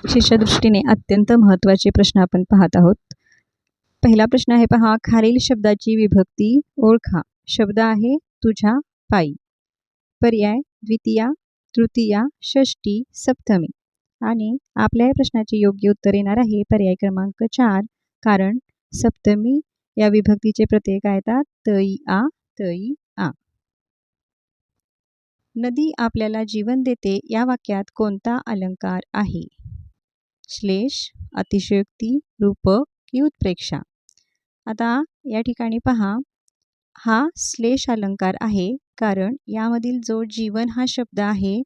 परीक्षेच्या दृष्टीने अत्यंत महत्त्वाचे प्रश्न आपण पाहत आहोत. पहिला प्रश्न आहे पहा, खालील शब्दाची विभक्ती ओळखा. शब्द आहे तुझ्या पायी. पर्याय द्वितीया, तृतीया, षष्टी, सप्तमी. आणि आपल्या या प्रश्नाचे योग्य उत्तर येणार आहे पर्याय क्रमांक 4. कारण सप्तमी या विभक्तीचे प्रत्यय काय येतात? तई आ, तई आ. नदी आपल्याला जीवन देते या वाक्यात कोणता अलंकार आहे? श्लेष, अतिशयोक्ती, रूपक की उत्प्रेक्षा. आता या ठिकाणी पहा, हा श्लेष अलंकार आहे, कारण यामधील जो जीवन हा शब्द आहे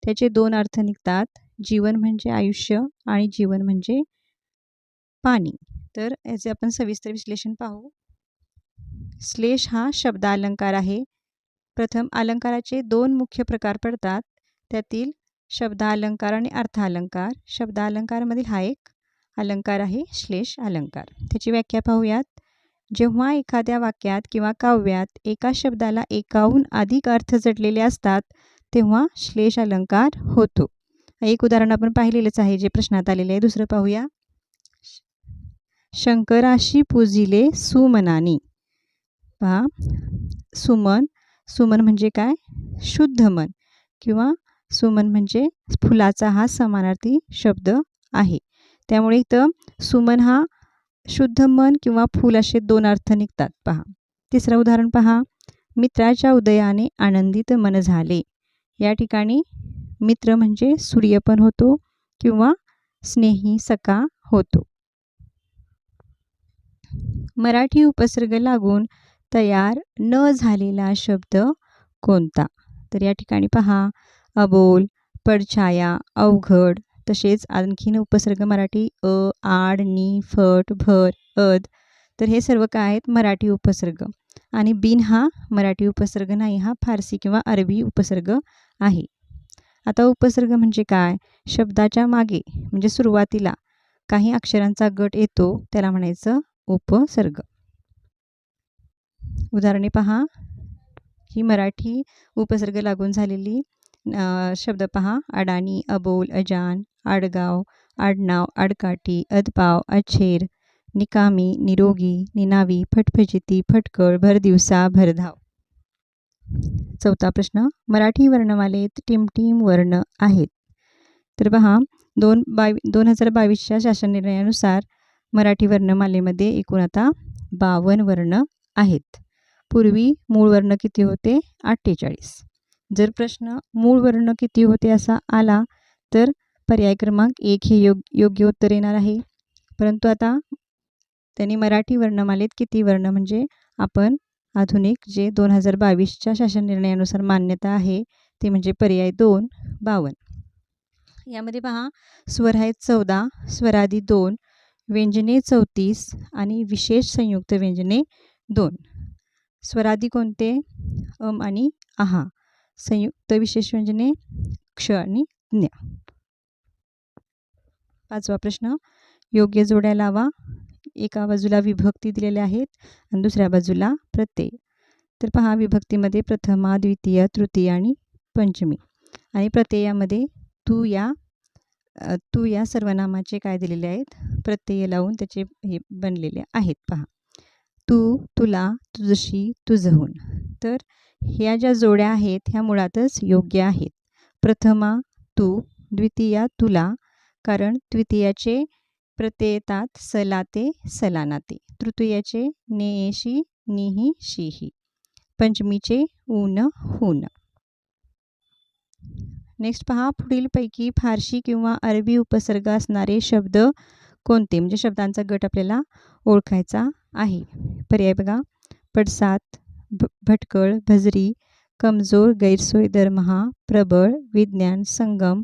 त्याचे दोन अर्थ निघतात. जीवन म्हणजे आयुष्य आणि जीवन म्हणजे पाणी. तर याचे आपण सविस्तर विश्लेषण पाहू. श्लेष हा शब्द अलंकार आहे. प्रथम अलंकाराचे दोन मुख्य प्रकार पडतात. त्यातील शब्द अलंकार आणि अर्थ अलंकार. शब्द अलंकारमधील हा एक अलंकार आहे श्लेष अलंकार. त्याची व्याख्या पाहूयात. जेव्हा एखाद्या वाक्यात किंवा काव्यात एका शब्दाला एकाहून अधिक अर्थ जडलेले असतात तेव्हा श्लेष अलंकार होतो. एक उदाहरण आपण पाहिलेलंच आहे जे प्रश्नात आलेले आहे. दुसरं पाहूया. शंकराशी पूजिले सुमनानी. पहा, सुमन, सुमन म्हणजे काय? शुद्ध मन किंवा सुमन म्हणजे फुलाचा हा समानार्थी शब्द आहे. त्यामुळे इथं सुमन हा शुद्ध मन किंवा फूल असे दोन अर्थ निघतात. पहा. तिसरं उदाहरण पहा. मित्राच्या उदयाने आनंदित मन झाले. या ठिकाणी मित्र म्हणजे सूर्य पण होतो किंवा स्नेही सखा होतो. मराठी उपसर्ग लागून तयार न झालेला शब्द कोणता? तर या ठिकाणी पहा, अबोल, पडछाया, अवघड, तसेच आणखीन उपसर्ग मराठी अ, आड, नी, फट, भर, अद. तर हे सर्व काय आहेत? मराठी उपसर्ग. आणि बिन हा मराठी उपसर्ग नाही, हा फारसी किंवा अरबी उपसर्ग आहे. आता उपसर्ग म्हणजे काय? शब्दाच्या मागे म्हणजे सुरुवातीला काही अक्षरांचा गट येतो त्याला म्हणायचं उपसर्ग. उदाहरणे पहा. ही मराठी उपसर्ग लागून झालेली शब्द पहा. अडाणी, अबोल, अजान, आडगाव, आडनाव, आडकाठी, अदपाव, अछेर, निकामी, निरोगी, निनावी, फटफजिती, फटकळ, भरदिवसा, भरधाव. चौथा प्रश्न. मराठी वर्णमालेत टिमटिम वर्ण आहेत. तर पहा, 2022च्या शासन निर्णयानुसार मराठी वर्णमालेमध्ये एकूण आता 52 वर्ण आहेत. पूर्वी मूळ वर्ण किती होते? 48. जर प्रश्न मूळ वर्ण किती होते असा आला तर पर्याय क्रमांक 1 हे योग्य उत्तर येणार आहे. परंतु आता त्यांनी मराठी वर्णमालेत किती वर्ण म्हणजे आपण आधुनिक जे 2022च्या शासन निर्णयानुसार मान्यता आहे ते म्हणजे पर्याय 2 52. यामध्ये पहा, स्वर आहेत 14, स्वरादी 2, व्यंजने 34 आणि विशेष संयुक्त व्यंजने 2. स्वरादी कोणते? अम आणि आहा. संयुक्त विशेष व्यंजने क्ष आणि ज्ञ. पाचवा प्रश्न. योग्य जोड्या लावा. एका बाजूला विभक्ती दिलेल्या आहेत आणि दुसऱ्या बाजूला प्रत्यय. तर पहा, विभक्तीमध्ये प्रथमा, द्वितीय, तृतीय आणि पंचमी. आणि प्रत्ययामध्ये तू या सर्वनामाचे काय दिलेले आहेत? प्रत्यय लावून त्याचे हे बनलेले आहेत. पहा, तू, तुला, तुझशी, तुझहून. तर ह्या ज्या जोड्या आहेत ह्या मुळातच योग्य आहेत. प्रथमा तू, द्वितीया तुला, कारण द्वितीयाचे प्रत्यय येतात सलाते, सलानाते. तृतीयाचे नेशी, निही, शीही. पंचमीचे ऊन, हून. नेक्स्ट पहा, पुढीलपैकी फारसी किंवा अरबी उपसर्ग असणारे शब्द कोणते? म्हणजे शब्दांचा गट आपल्याला ओळखायचा आहे. पर्याय बघा. पडसाद, भटकळ, भजरी, कमजोर, गैरसोय, दरमहा, प्रबळ, विज्ञान, संगम,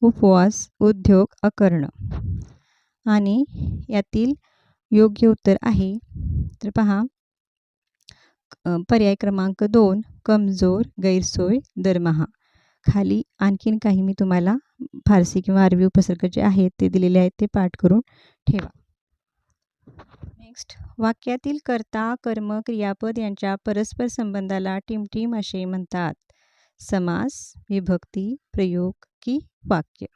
उपवास, उद्योग, अकर्ण. आणि यातील योग्य उत्तर आहे तर पहा, पर्याय क्रमांक 2 कमजोर, गैरसोय, दरमहा. खाली आणखीन काही मी तुम्हाला फारसी किंवा अरबी उपसर्ग जे आहेत ते दिलेले आहेत ते पाठ करून ठेवा. नेक्स्ट. वाक्यातील कर्ता, कर्म, क्रियापद यांच्या परस्पर संबंधाला टिमटिम असे म्हणतात. समास, विभक्ती, प्रयोग की वाक्य.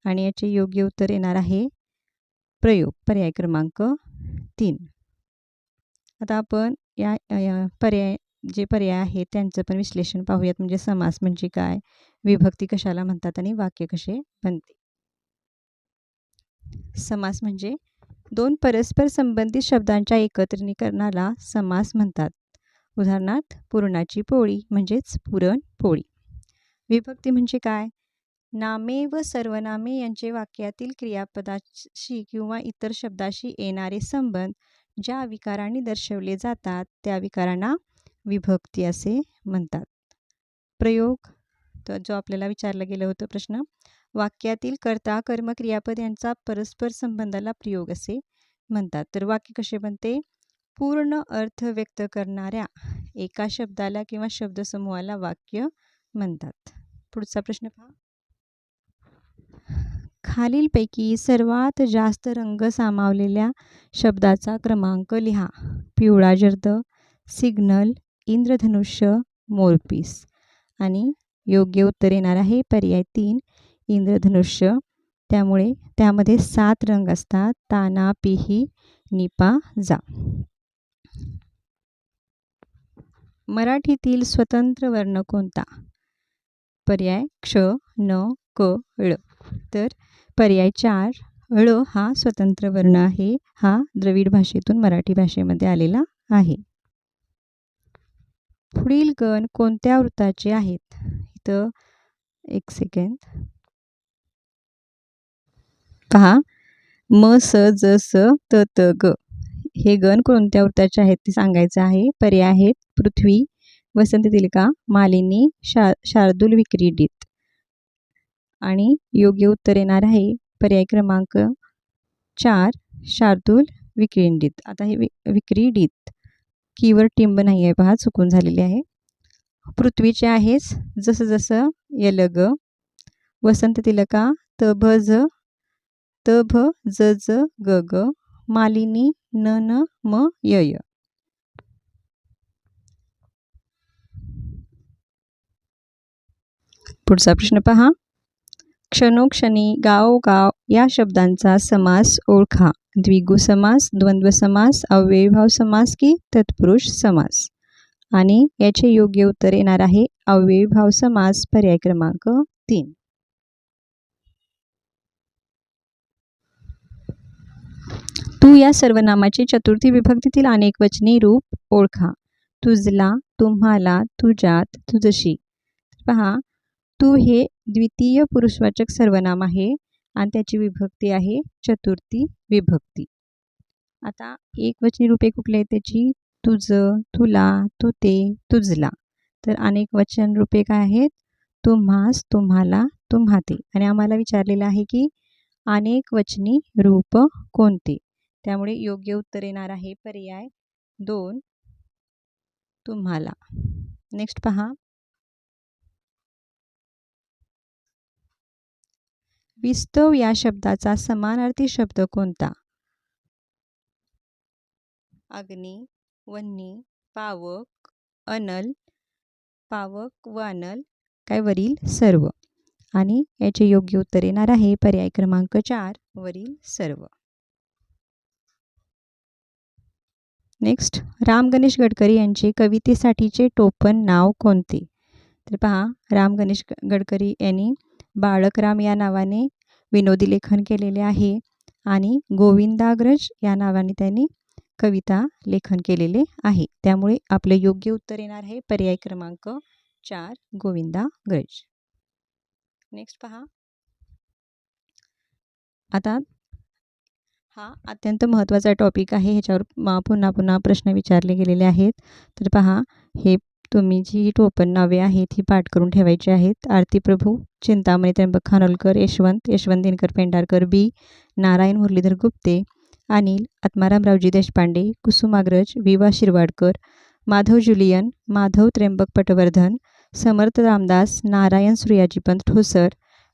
आणि याचे योग्य उत्तर येणार आहे प्रयोग, पर्याय क्रमांक 3. आता आपण या जे पर्याय आहेत त्यांचं पण विश्लेषण पाहूयात. म्हणजे समास म्हणजे काय, विभक्ती कशाला म्हणतात आणि वाक्य कसे बनते. समास म्हणजे दोन परस्पर संबंधित शब्दांच्या एकत्रीकरणाला समास म्हणतात. उदाहरणार्थ पुरणाची पोळी म्हणजेच पुरणपोळी. विभक्ती म्हणजे काय, नामे व सर्वनामे यांचे वाक्यातील क्रियापदाशी किंवा इतर शब्दाशी येणारे संबंध ज्या विकारांनी दर्शवले जातात त्या विकारांना विभक्ती असे म्हणतात. प्रयोग, तर जो आपल्याला विचारला गेलं होतं प्रश्न, वाक्यातील कर्ता कर्म क्रियापद यांचा परस्पर संबंधाला प्रयोग असे म्हणतात. तर वाक्य कसे बनते, पूर्ण अर्थ व्यक्त करणाऱ्या एका शब्दाला किंवा शब्दसमूहाला वाक्य म्हणतात. पुढचा प्रश्न पहा. खालीलपैकी सर्वात जास्त रंग सामावलेल्या शब्दाचा क्रमांक लिहा. पिवळा जर्द, सिग्नल, इंद्रधनुष्य, मोरपीस. आणि योग्य उत्तर येणार आहे पर्याय 3, इंद्रधनुष्य. त्यामुळे त्यामध्ये 7 रंग असतात, ताना, पिही, निपा, जा. मराठीतील स्वतंत्र वर्ण कोणता? पर्याय क्ष, न, क, ळ. तर पर्याय 4, ळ हा स्वतंत्र वर्ण आहे. हा द्रविड भाषेतून मराठी भाषेमध्ये आलेला आहे. पुढील गण कोणत्या वृत्ताचे आहेत? इथं एक सेकंड पहा. म, स, ज, स, त, त, ग. हे गण कोणत्या वृत्ताचे आहेत ते सांगायचं आहे. पर्याय आहेत पृथ्वी, वसंततिलका, मालिनी, शार्दूल, विक्रीडित. आणि योग्य उत्तर येणार आहे पर्याय क्रमांक 4, शार्दूल, विक्रीडित. आता हे विक्रीडित कीवर टिंब नाही आहे पहा, चुकून झालेली आहे. पृथ्वीचे आहेच जसं जसं यलग, वसंततिलका त भ ज, त भ ज ज ग ग, मालिनी न न म य य. पुढचा प्रश्न पहा. क्षणोक्षणी, गाव गाव या शब्दांचा समास ओळखा. द्विगु समास, द्वंद्व समास, अव्ययीभाव समास की तत्पुरुष समास. आणि याचे योग्य उत्तर येणार आहे अव्ययीभाव समास, पर्याय क्रमांक 3. तू या सर्वनामाचे चतुर्थी विभक्तीतील अनेक वचनी रूप ओळखा. तुझला, तुम्हाला, तुझ्यात, तुझशी. पहा, तू हे द्वितीय पुरुषवाचक सर्वनाम आहे आणि त्याची विभक्ती आहे चतुर्थी विभक्ती. आता एकवचनी रूपे कुठले आहेत त्याची? तुझ, तुला, तू ते, तुझला. तर अनेक वचन रूपे काय आहेत? तुम्हास, तुम्हाला, तुम्हा ते. आणि आम्हाला विचारलेलं आहे की अनेक वचनी रूप कोणते? त्यामुळे योग्य उत्तर येणार आहे पर्याय 2, तुम्हाला. नेक्स्ट पहा. विस्तव या शब्दाचा समानार्थी शब्द कोणता? अग्नी, वन्नी, पावक, अनल, पावक व अनल, काय वरील सर्व. आणि याचे योग्य उत्तर येणार आहे पर्याय क्रमांक 4, वरील सर्व. नेक्स्ट, राम गणेश गडकरी यांचे कवितेसाठीचे टोपण नाव कोणते? तर पहा, राम गणेश गडकरी यांनी बाळकराम या नावाने विनोदी लेखन केलेले आहे आणि गोविंदाग्रज या नावाने त्यांनी कविता लेखन केलेले आहे. त्यामुळे आपले योग्य उत्तर येणार आहे पर्याय क्रमांक 4, गोविंदाग्रज. नेक्स्ट पहा. आता हा अत्यंत महत्त्वाचा टॉपिक आहे. ह्याच्यावर पुन्हा पुन्हा प्रश्न विचारले गेलेले आहेत. तर पहा, हे तुम्ही जी टोपण नावे आहेत ही पाठ करून ठेवायची आहेत. आरती प्रभू, चिंतामणी त्र्यंबक खानोलकर, यशवंत दिनकर पेंढारकर, बी नारायण मुरलीधर गुप्ते, अनिल आत्मारामरावजी देशपांडे, कुसुमाग्रज, विवा शिरवाडकर, माधव जुलियन, माधव त्र्यंबक पटवर्धन, समर्थ रामदास, नारायण सूर्याजीपंत ठोसर,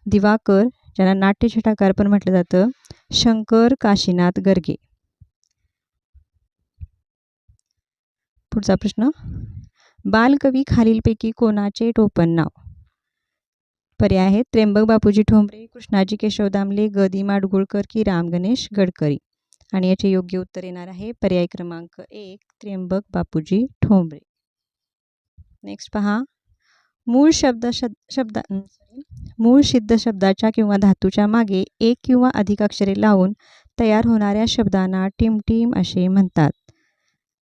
दिवाकर, ज्यांना नाट्यछटाकार पण म्हटलं जातं, शंकर काशीनाथ गर्गे. पुढचा प्रश्न. बालकवी खालीलपैकी कोणाचे टोपण नाव? पर्याय आहेत त्र्यंबक बापूजी ठोंबरे, कृष्णाजी केशव दामले, ग दी माडगुळकर की राम गणेश गडकरी. आणि याचे योग्य उत्तर येणार आहे पर्याय क्रमांक 1 त्र्यंबक बापूजी ठोंबरे. नेक्स्ट पहा, मूळ मूळ सिद्ध शब्दाच्या किंवा धातूच्या मागे एक किंवा अधिक अक्षरे लावून तयार होणाऱ्या शब्दांना टिमटिम असे म्हणतात.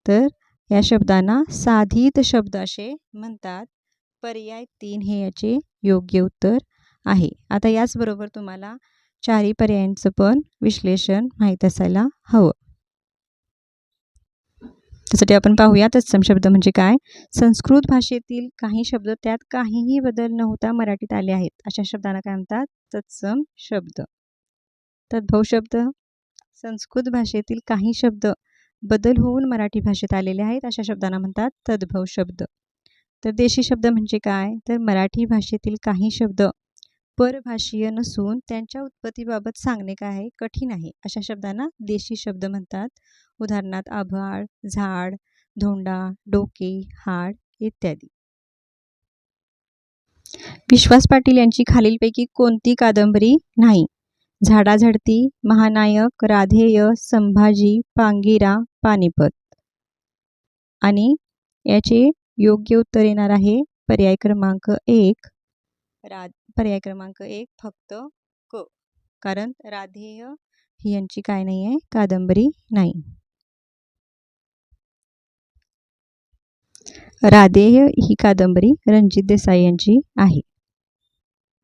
तर या शब्दांना साधित शब्द असे म्हणतात. पर्याय 3 हे याचे योग्य उत्तर आहे. आता याचबरोबर तुम्हाला चारही पर्यायांचं पण विश्लेषण माहीत असायला हवं. त्यासाठी आपण पाहूया तत्सम शब्द म्हणजे काय. संस्कृत भाषेतील काही शब्द त्यात काहीही बदल न होता मराठीत आले आहेत, अशा शब्दांना काय म्हणतात, तत्सम शब्द. तद्भव शब्द, संस्कृत भाषेतील काही शब्द बदल होऊन मराठी भाषेत आलेले आहेत, अशा शब्दांना म्हणतात तद्भव शब्द. तर देशी शब्द म्हणजे काय, तर मराठी भाषेतील काही शब्द परभाषीय नसून त्यांच्या उत्पत्तीबाबत सांगणे काय आहे, कठीण आहे, अशा शब्दांना देशी शब्द म्हणतात. उदाहरणार्थ आभाळ, झाड, धोंडा, डोके, हाड इत्यादी. विश्वास पाटील यांची खालीलपैकी कोणती कादंबरी नाही. झाडाझडती, महानायक, राधेय, संभाजी, पांगिरा, पानिपत. आणि याचे योग्य उत्तर येणार आहे पर्याय क्रमांक 1 पर्याय क्रमांक 1 फक्त क. कारण राधेय ही यांची काय नाही आहे, कादंबरी नाही. राधेय ही कादंबरी रणजित देसाई यांची आहे.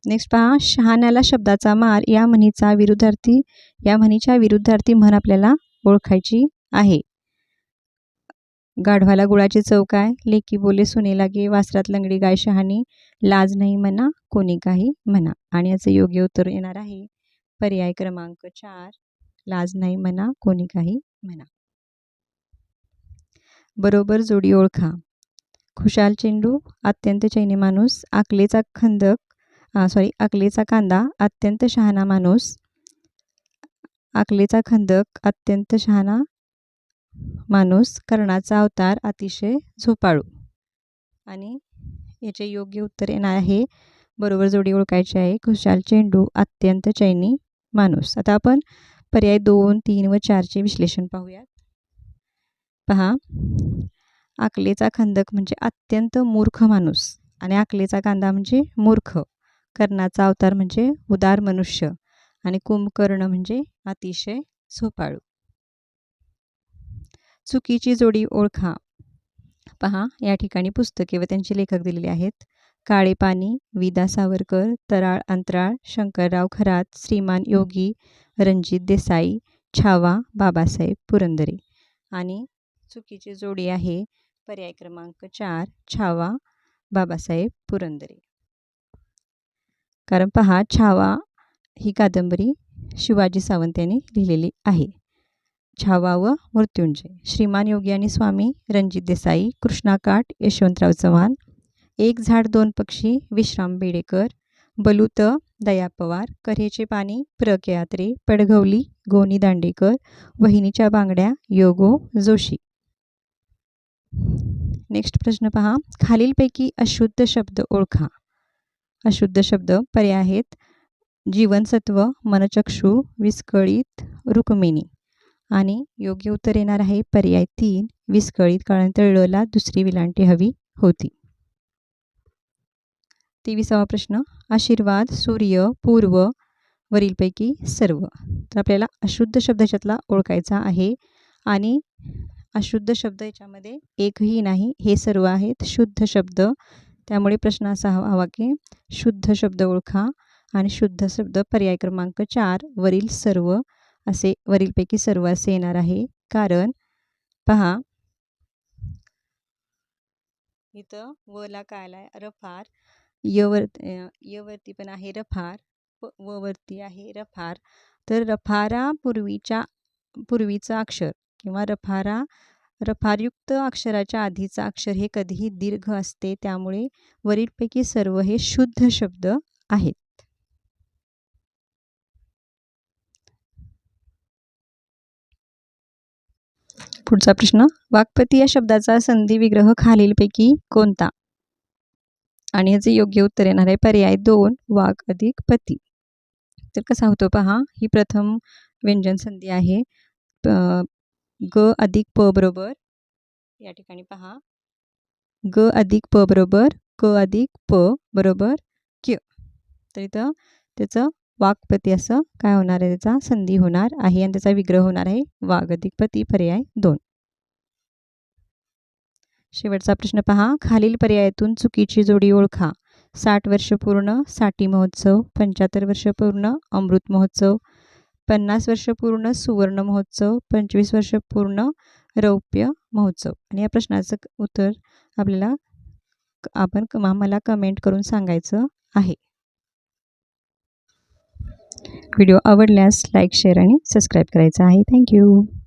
नेक्स्ट पहा, शहाण्याला शब्दाचा मार या म्हणीच्या विरुद्धार्थी म्हण आपल्याला ओळखायची आहे. गाढवाला गुळाची चव काय, लेकी बोले सुने लागे, वासरात लंगडी गाय शहाणी, लाज नाही म्हणा कोणी काही म्हणा. आणि याचं योग्य उत्तर येणार आहे पर्याय क्रमांक 4 लाज नाही म्हणा कोणी काही म्हणा. बरोबर जोडी ओळखा. खुशाल चेंडू, अत्यंत चैनी माणूस, आकलेचा कांदा, अत्यंत शहाणा माणूस. आकलेचा खंदक, अत्यंत शहाणा माणूस, कर्णाचा अवतार, अतिशय झोपाळू. आणि याचे योग्य उत्तर येणार आहे, बरोबर जोडी ओळखायची आहे, खुशाल चेंडू, अत्यंत चैनी माणूस. आता आपण पर्याय 2, 3 व 4चे विश्लेषण पाहूयात. पहा, आकलेचा खंदक म्हणजे अत्यंत मूर्ख माणूस आणि आकलेचा कांदा म्हणजे मूर्ख, कर्णाचा अवतार म्हणजे उदार मनुष्य आणि कुंभकर्ण म्हणजे अतिशय झोपाळू. चुकीची जोडी ओळखा. पहा, या ठिकाणी पुस्तके व त्यांचे लेखक दिलेले आहेत. काळे पाणी, विदा सावरकर, तराळ अंतराळ, शंकरराव खरात, श्रीमान योगी, रणजित देसाई, छावा, बाबासाहेब पुरंदरे. आणि चुकीची जोडी आहे पर्याय क्रमांक 4 छावा, बाबासाहेब पुरंदरे. कारण पहा, छावा ही कादंबरी शिवाजी सावंत यांनी लिहिलेली आहे. छावा व मृत्युंजय. श्रीमान योगी आणि स्वामी रणजित देसाई, कृष्णाकाठ यशवंतराव चव्हाण, एक झाड दोन पक्षी विश्राम बेडेकर, बलूत दया पवार, कऱ्हेचे पाणी प्र के यात्रे, पडघवली गोनी दांडेकर, वहिनीच्या बांगड्या योगो जोशी. नेक्स्ट प्रश्न पहा, खालीलपैकी अशुद्ध शब्द ओळखा. अशुद्ध शब्द पर्याय आहेत जीवनसत्व, मनचक्षु, विस्कळीत, रुक्मिणी. आणि योग्य उत्तर येणार आहे पर्याय 3 विस्कळीत, कारण तळला दुसरी विलांटी हवी होती. 23वा प्रश्न, आशीर्वाद, सूर्य, पूर्व, वरीलपैकी सर्व. तर आपल्याला अशुद्ध शब्द याच्यातला ओळखायचा आहे. आणि अशुद्ध शब्द याच्यामध्ये एकही नाही, हे सर्व आहेत शुद्ध शब्द. त्यामुळे प्रश्न असा हवा की शुद्ध शब्द ओळखा. आणि शुद्ध शब्द पर्याय क्रमांक 4 वरील सर्व असे, वरीलपैकी सर्व असे येणार आहे. कारण पहा, इथं वला काय आलाय रफार, यवरती पण आहे रफार, व वरती आहे रफार. तर रफारा पूर्वीचा अक्षर किंवा रफारयुक्त अक्षराच्या आधीचा अक्षर हे कधीही दीर्घ असते. त्यामुळे वरीलपैकी सर्व हे शुद्ध शब्द आहेत. पुढचा प्रश्न, वाक्पती या शब्दाचा संधी विग्रह खालीलपैकी कोणता. आणि याचे योग्य उत्तर येणार आहे पर्याय 2 वाघ अधिक पती. तर कसा होतो पहा, ही प्रथम व्यंजन संधी आहे. ग अधिक प बरोबर या ठिकाणी पहा, ग अधिक प बरोबर क अधिक प बरोबर क्य. तर इथं त्याचं वाक्पती असं काय होणार आहे, त्याचा संधी होणार आहे आणि त्याचा विग्रह होणार आहे वाघ अधिक पती पर्याय 2. शेवटचा प्रश्न पहा, खालील पर्यायातून चुकीची जोडी ओळखा. 60 वर्ष पूर्ण साठी महोत्सव, 75 वर्ष पूर्ण अमृत महोत्सव, 50 वर्ष पूर्ण सुवर्ण महोत्सव, 25 वर्ष पूर्ण रौप्य महोत्सव. आणि या प्रश्नाचं उत्तर आपल्याला आम्हाला कमेंट करून सांगायचं आहे. व्हिडिओ आवडल्यास लाईक, शेअर आणि सबस्क्राईब करायचं आहे. थँक्यू.